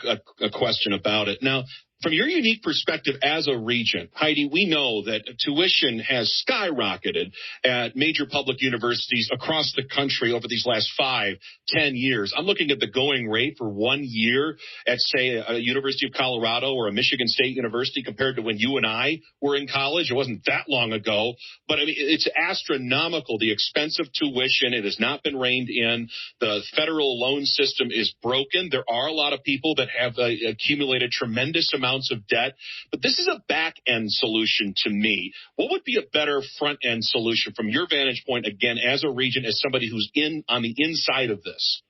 a question about it. Now, from your unique perspective as a regent, Heidi, we know that tuition has skyrocketed at major public universities across the country over these last 5-10 years. I'm looking at the going rate for 1 year at, say, a University of Colorado or a Michigan State University compared to when you and I were in college. It wasn't that long ago, but I mean, it's astronomical, the expense of tuition. It has not been reined in. The federal loan system is broken. There are a lot of people that have accumulated tremendous amounts of debt, but this is a back-end solution to me. What would be a better front-end solution from your vantage point, again, as a regent, as somebody who's on the inside of this?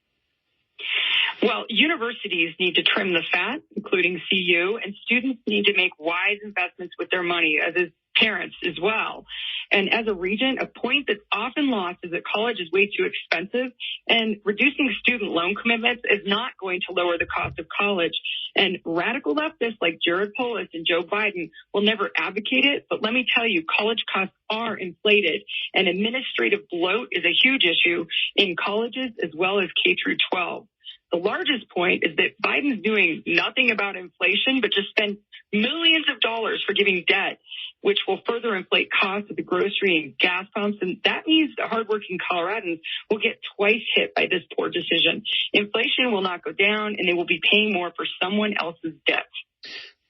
Well, universities need to trim the fat, including CU, and students need to make wise investments with their money, as is parents as well. And as a regent, a point that's often lost is that college is way too expensive, and reducing student loan commitments is not going to lower the cost of college. And radical leftists like Jared Polis and Joe Biden will never advocate it, but let me tell you, college costs are inflated, and administrative bloat is a huge issue in colleges as well as K through 12. The largest point is that Biden's doing nothing about inflation, but just spent millions of dollars for giving debt, which will further inflate costs at the grocery and gas pumps. And that means the hardworking Coloradans will get twice hit by this poor decision. Inflation will not go down, and they will be paying more for someone else's debt.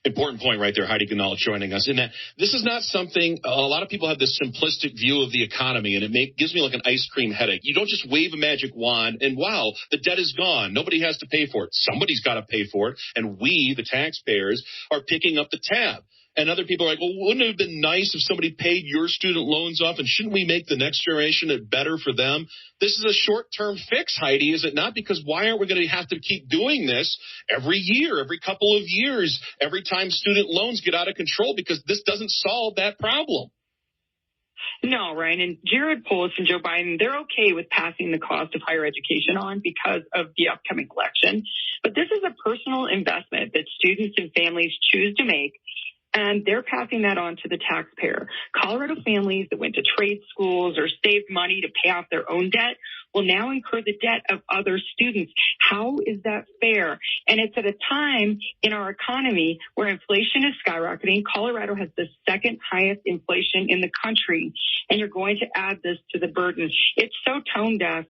Important point right there, Heidi Ganahl joining us, in that this is not something, a lot of people have this simplistic view of the economy, and it gives me like an ice cream headache. You don't just wave a magic wand and, wow, the debt is gone. Nobody has to pay for it. Somebody's got to pay for it, and we, the taxpayers, are picking up the tab. And other people are like, well, wouldn't it have been nice if somebody paid your student loans off? And shouldn't we make the next generation it better for them? This is a short-term fix, Heidi, is it not? Because why aren't we going to have to keep doing this every year, every couple of years, every time student loans get out of control? Because this doesn't solve that problem. No, Ryan, and Jared Polis and Joe Biden, they're okay with passing the cost of higher education on because of the upcoming election. But this is a personal investment that students and families choose to make, and they're passing that on to the taxpayer. Colorado families that went to trade schools or saved money to pay off their own debt will now incur the debt of other students. How is that fair? And it's at a time in our economy where inflation is skyrocketing. Colorado has the second highest inflation in the country, and you're going to add this to the burden. It's so tone deaf.